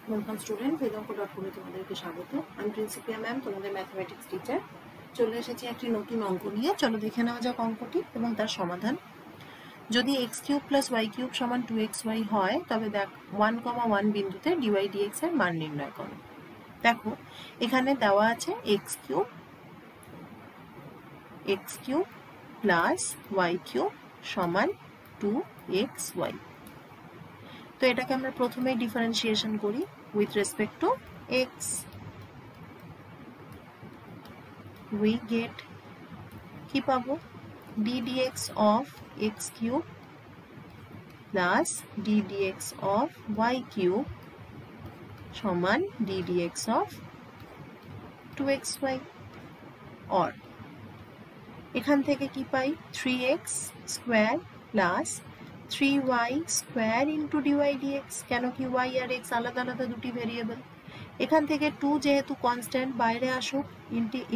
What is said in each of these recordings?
Welcome student, বেদাঙ্ক.com এ তোমাদেরকে স্বাগত। আমি প্রিন্সিপিয়া ম্যাম, তোমাদের ম্যাথমেটিক্স টিচার। চলে এসেছি একটি নতুন অঙ্ক নিয়ে। চলো দেখে নেওয়া যাক অঙ্কটি এবং তার সমাধান। যদি x³ + y³ সমান 2xy হয়, তবে দেখ 1,1 বিন্দুতে dy dx এর মান নির্ণয় করো। দেখো এখানে দেওয়া আছে x³ + y³ সমান 2xy। তো এটাকে আমরা প্রথমেই ডিফারেন্সিয়েশন করি with respect to x. We get কি পাবো, d dx of x³ plus d dx of y³ সমান d dx of 2xy, or এখান থেকে কি পাই, 3x square plus 3y square into dy dx। কেন কি y আর x আলাদা আলাদা দুটি ভেরিয়েবল। এখান থেকে 2 যেহেতু কনস্ট্যান্ট বাইরে আসুক,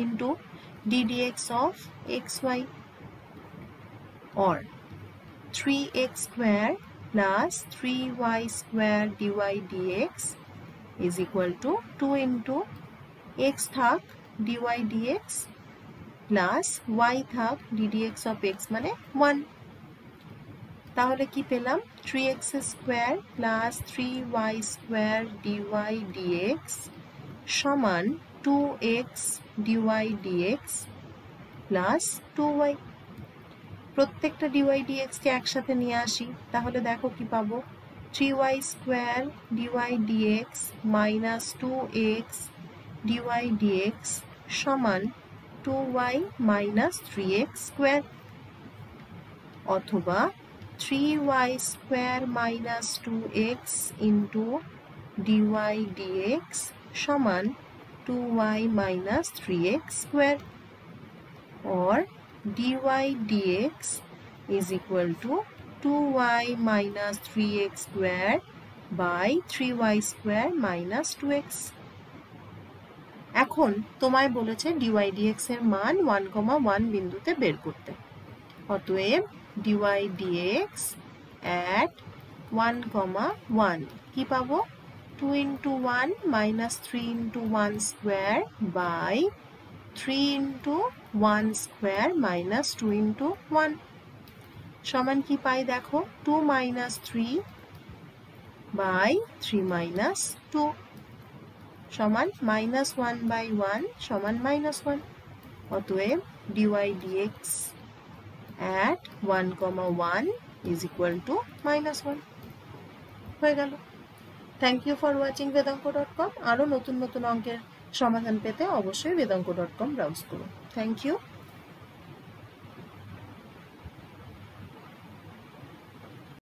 into d dx of xy, or 3x square plus 3y square dy dx is equal to 2 into x থাক dy dx প্লাস y থাক d dx of x মানে 1। তাহলে কি পেলাম, 3x square plus 3y square dy dx সমান 2x dy dx plus 2y। প্রত্যেকটা dy dx কে একসাথে নিয়ে আসি, তাহলে দেখো কি পাবো, 3y square dy dx minus 2x dy dx সমান 2y মাইনাস 3x স্কোয়ার, অথবা 3y square minus 2x into dy dx সমান 2y minus 3x square, or dy dx is equal to 2y minus 3x square by 3y square minus 2x. এখন তোমায় বলেছে dy dx এর মান 1,1 বিন্দুতে বের করতে। অতএব dy dx at 1,1 কি পাবো, 2 into 1 minus 3 into 1 square by 3 into 1 square minus 2 into 1 সমান কি পাই, দেখো 2 minus 3 by 3 minus 2 সমান minus 1 by 1 সমান minus 1। অতএব dy dx at 1,1 is equal to -1 হয়ে গেল। থ্যাংক ইউ ফর ওয়াচিং বেদাঙ্ক.com। আরও নতুন নতুন অঙ্কের সমাধান পেতে অবশ্যই বেদাঙ্ক.com ব্রাউজ করুন। Thank you.